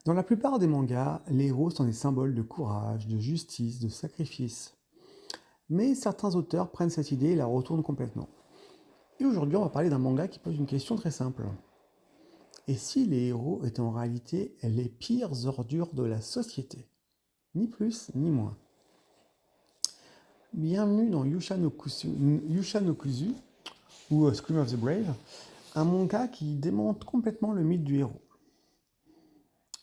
Dans la plupart des mangas, les héros sont des symboles de courage, de justice, de sacrifice. Mais certains auteurs prennent cette idée et la retournent complètement. Et aujourd'hui, on va parler d'un manga qui pose une question très simple. Et si les héros étaient en réalité les pires ordures de la société? Ni plus, ni moins. Bienvenue dans Yusha no Kuzu, ou Scream of the Brave, un manga qui démonte complètement le mythe du héros.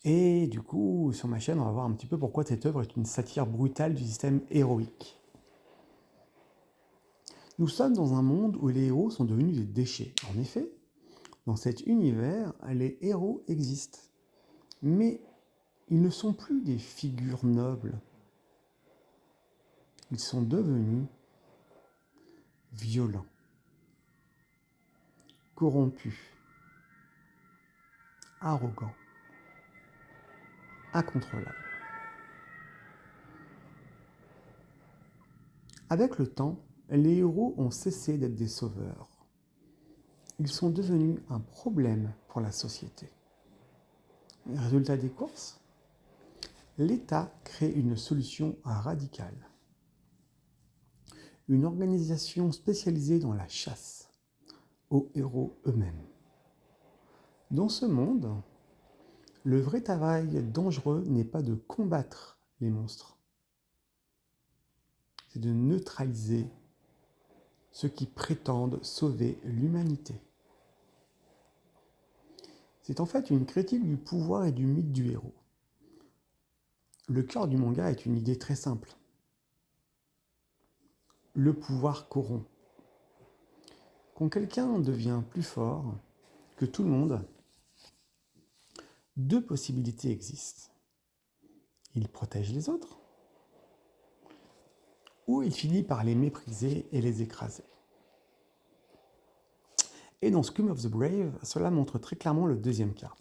Et du coup, sur ma chaîne, on va voir un petit peu pourquoi cette œuvre est une satire brutale du système héroïque. Nous sommes dans un monde où les héros sont devenus des déchets. En effet, dans cet univers, les héros existent. Mais ils ne sont plus des figures nobles. Ils sont devenus violents, corrompus, arrogants, incontrôlables. Avec le temps, les héros ont cessé d'être des sauveurs. Ils sont devenus un problème pour la société. Résultat des courses, l'État crée une solution radicale. Une organisation spécialisée dans la chasse aux héros eux-mêmes. Dans ce monde, le vrai travail dangereux n'est pas de combattre les monstres, c'est de neutraliser ceux qui prétendent sauver l'humanité. C'est en fait une critique du pouvoir et du mythe du héros. Le cœur du manga est une idée très simple. Le pouvoir corrompt. Quand quelqu'un devient plus fort que tout le monde, deux possibilités existent. Il protège les autres, ou il finit par les mépriser et les écraser. Et dans Scream of the Brave, cela montre très clairement le deuxième cas.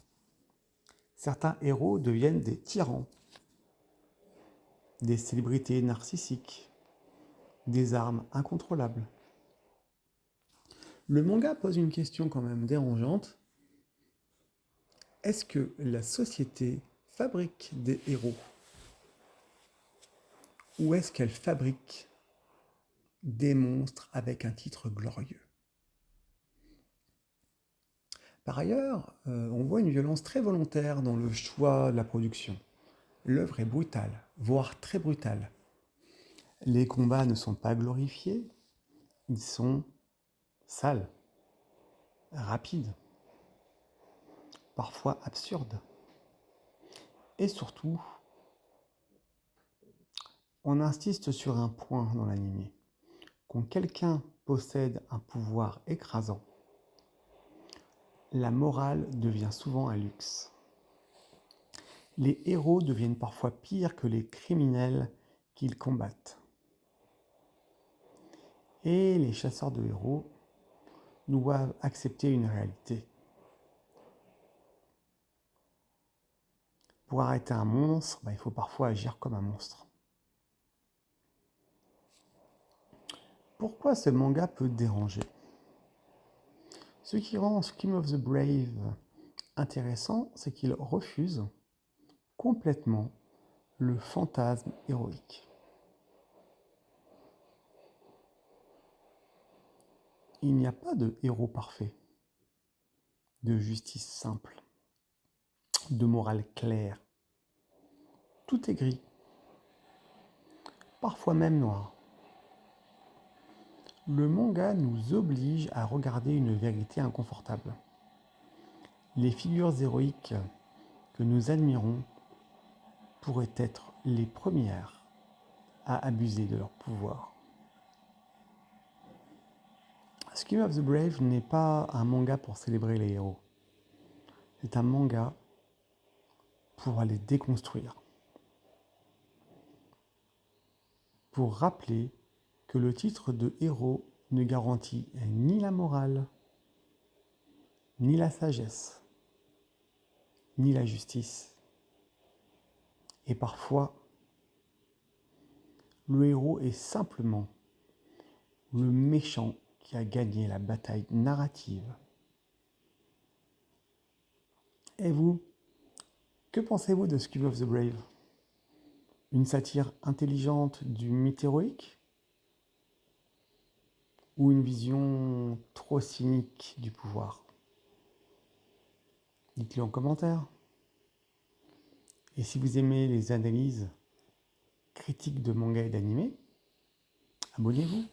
Certains héros deviennent des tyrans, des célébrités narcissiques, des armes incontrôlables. Le manga pose une question quand même dérangeante. Est-ce que la société fabrique des héros? Ou est-ce qu'elle fabrique des monstres avec un titre glorieux? Par ailleurs, on voit une violence très volontaire dans le choix de la production. L'œuvre est brutale, voire très brutale. Les combats ne sont pas glorifiés, ils sont sales, rapides, parfois absurdes. Et surtout, on insiste sur un point dans l'anime. Quand quelqu'un possède un pouvoir écrasant, la morale devient souvent un luxe. Les héros deviennent parfois pires que les criminels qu'ils combattent. Et les chasseurs de héros doivent accepter une réalité. Pour arrêter un monstre, il faut parfois agir comme un monstre. Pourquoi ce manga peut déranger? Ce qui rend Scream of the Brave intéressant, c'est qu'il refuse complètement le fantasme héroïque. Il n'y a pas de héros parfait, de justice simple, de morale claire. Tout est gris, parfois même noir. Le manga nous oblige à regarder une vérité inconfortable. Les figures héroïques que nous admirons pourraient être les premières à abuser de leur pouvoir. Scream of the Brave n'est pas un manga pour célébrer les héros. C'est un manga pour les déconstruire. Pour rappeler que le titre de héros ne garantit ni la morale, ni la sagesse, ni la justice. Et parfois, le héros est simplement le méchant qui a gagné la bataille narrative. Et vous, Que pensez-vous de School of the Brave? Une satire intelligente du mythe héroïque? Ou une vision trop cynique du pouvoir? Dites-le en commentaire. Et si vous aimez les analyses critiques de manga et d'anime, abonnez-vous.